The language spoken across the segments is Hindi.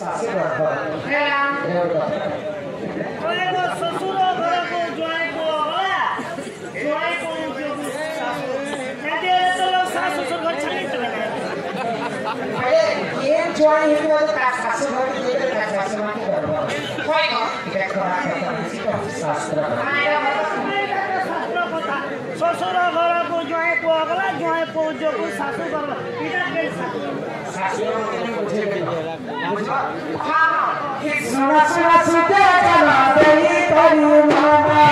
शासी घर ससुर घर को ज्वाई को होला ज्वाई को सासु ससुर घर छाड़ी चले अरे ये ज्वाई है तो का शासी घर के लिए का शासी मां के घर कोई को ये करा का शास्त्र ससुर घर को ज्वाई को होला ज्वाई को जो को सासु घर इधर के शास्त्र के मुझे बुझा हां सुना सुना सुते चला देई करी मामा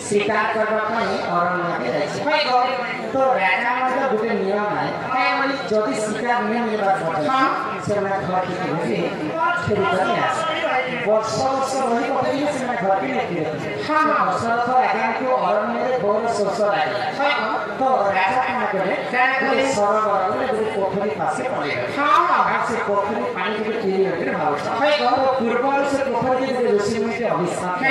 शिकार करने अरण्य तो राजा गोटे नियम है जदि शिकार नहीं मिलवा से घर फेरी वर्ष वर्ष रही पकड़े से घर के नहीं दशरथ राजा को अरण्य बहुत शोष लगे तो राजा कहे सरोवर गोटे पोखरी पास से पोखरी पानी पूर्व से पोखरी ऋषि मुनि अभिशाप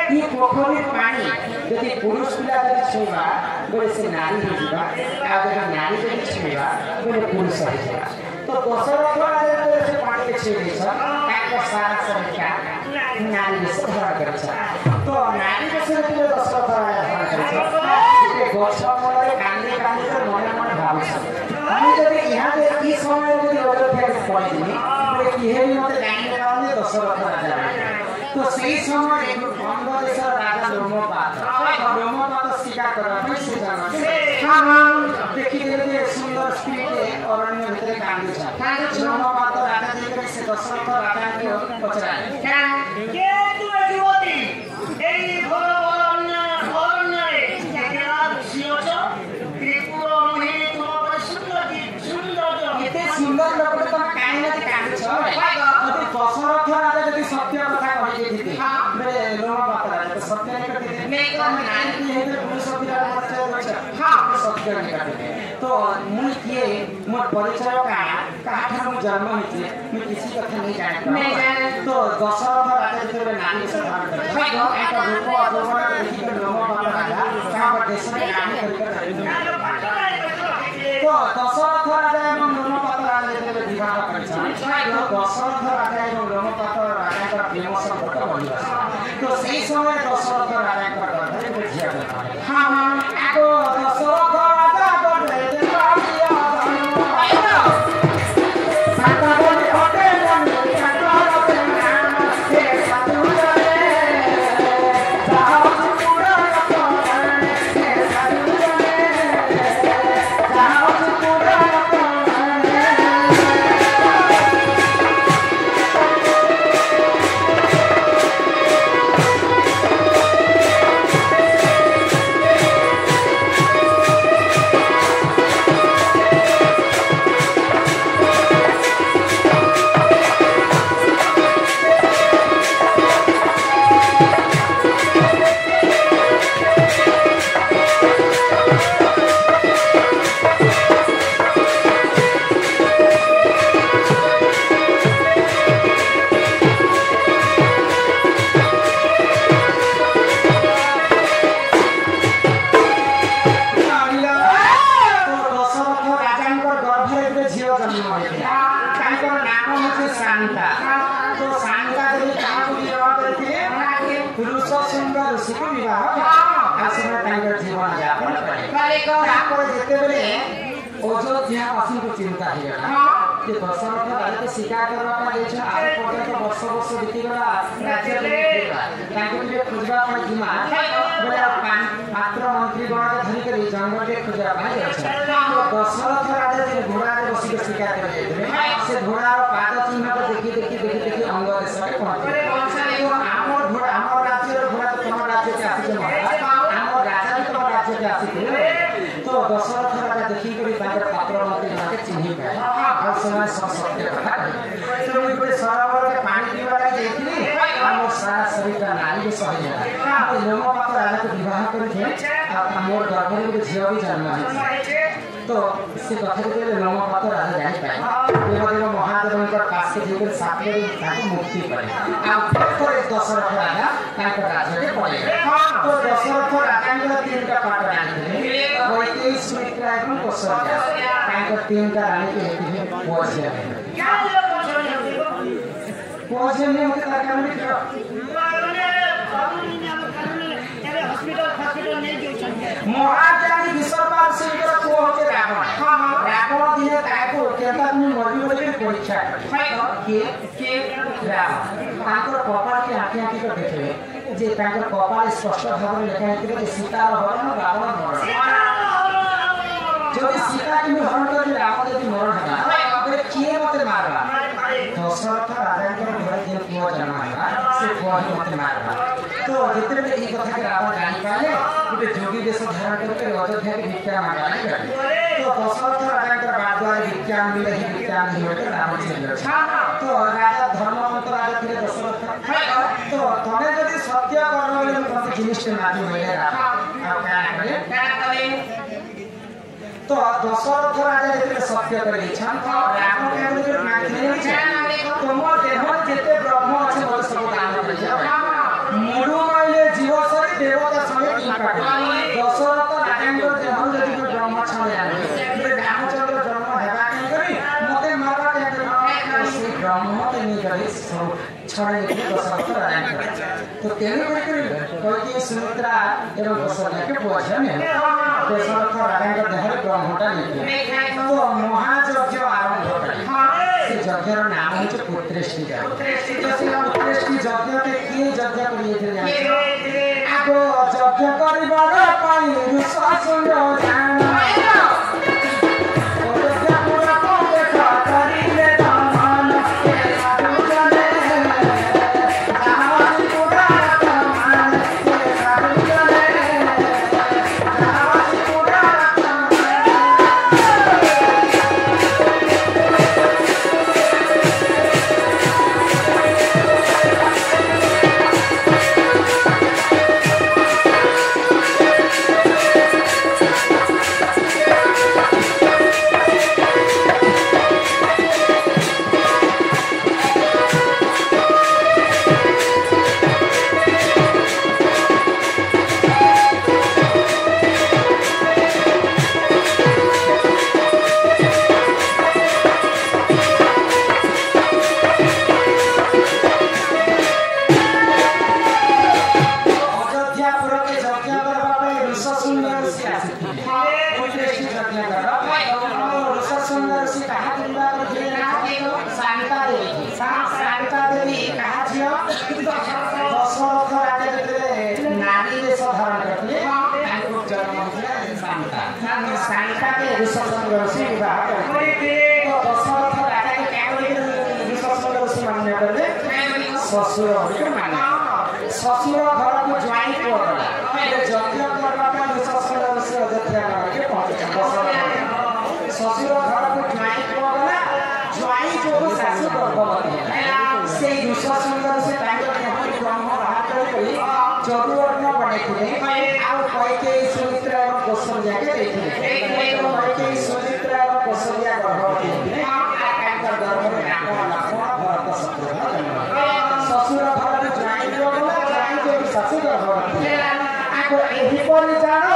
ये पोखरी पानी यदि पुरुष पिला छुआ बोले से नारी होगा नारी जब छुआ बोले पुरुष होगा तो दशरथ राजा से पानी के छुए सारा संख्या नारी से धरा कर तो नारी के से दशरथ राजा गछ मूल कांदे कांदे मन मन भाव यदि यहाँ इस समय अयोध्या पड़ी बोले किए मत जाने दशरथ राजा तो सही समय अंग देश राजा लोमपात शिकार देखी सुंदर स्त्री अरण्य भितर कांदी लोमपात राजा से दशरथ राजा के पचरा सुंदर लोग तुम कहीं ना कहीं दशरथ राजा यदि सत्य कथा कही मेरे लोमपात राजा सत्य सत्य नहीं तो मुझे मोर परिचय कहा जन्म होती मुझे किसी कथा नहीं जाने तो दशरथ राजा जो नानी से रूप लोमपात राजा देश में तो दशरथ राजा लोमपात राजा विवाह कर दशरथ राजा और लोमपात राजा प्रेम संपर्क बढ़िया तो सही समय दशरथ राजा हाँ दशरथ राजा ऋषि को विवाह आश्रम जीवन यापन करे जितेबले अयोध्या वासी को चिंता हो दशरथ राजा तो शिकार करने आज पर्यटन वर्ष वर्ष बीतीगला राज्य खोजा जिमा बोले पात्र मंत्री गण धरिक जंगल खोजा दशरथ राजा जो घोड़ा बसिक शिकार कर घोड़ार पाद चिन्ह को देखी अंग देश में पहुंचे आम राज्य घोड़ा तुम राज्य के आसी आम राजा तुम राज्य के आसी तो दशरथ राजा देखिक पात्र मंत्री चिन्ह पाए सत्य कथा सरोवर में पानी पीवा लगी सारा शरीर का नारी सही लोमपात राजा को विवाह कर मोर गर्भ में झील भी जन्म तो से कथा लोमपात राजा जानी पाए देवदेव महादेव पास के साथ मुक्ति पाए दशरथ राजा राज्य पड़े तो दशरथ राजा 3टा पाठ रानी वैदेही सुमित्रा एवं कौशल्या 3टा रानी के पहुंचे नहीं होते महाराज विश्वपाल सिंह पुआ होते रावण रावण दिने ताको केता में मरबी बोले परीक्षा के रावण कपाल के आँखी आँखी को देखे जे कपाल स्पष्ट भाव में लिखा है कि सीता हरण रावण मरण जो सीता की हरण कर रावण यदि मरण है किए मत मारवा दशरथ राजा घर पुआ जन्म है से पुआ ही मत मारवा तो जितने ये कथा के रावण जानी पाले गोटे जोगी देश धारण करके अयोध्या की भिक्षा मांगने गए तो दशरथ राजा बाद द्वारा भिक्षा मिले ही भिक्षा नहीं होते रावण चले तो राजा धर्मवंत राजा थे दशरथ तो तने यदि सत्य करने वाले जिनिस मानी मिले तो दशरथ राजा जब सत्य कर रावण तुम देह जिते ब्रह्म अच्छे बोले सब दान मुड़ू माइले जीव सरी देवता समेत दशरथ राजा देह यदि ब्रह्म छे रामचंद्र जन्म हेबा मत मारवा ब्रह्म के नहीं छड़े दशरथ राजा तो तेणुक सुमित्रा एवं कौशल्या के पुआ दशरथ राजा देह ब्रह्मटा नहीं तो महायज्ञ आरंभ से यज्ञर नाम है पुत्रेष्टि पुत्रेष्टि यज्ञ के किए यज्ञ करिए आगो यज्ञ करिबार पाई ऋषासुर जान ससुर ससुर घर को ज्वाइन करला यज्ञ करबा ससुर से अयोध्या के पहुंचे ससुर घर को ज्वाइन करला ज्वाइन जो सासु गर्भवती से दूसरा सुंदर से ब्रह्म बाहर कर जदुअर्ण बने आ कई सुमित्रा और कौशल्या के देखिए कई सुमित्रा और कौशल्या गर्भवती गर्भ में भरत शत्रुघ्न ससुर घर ज्वाइन करला ज्वाइन जो सासु गर्भवती आको एही पर जानो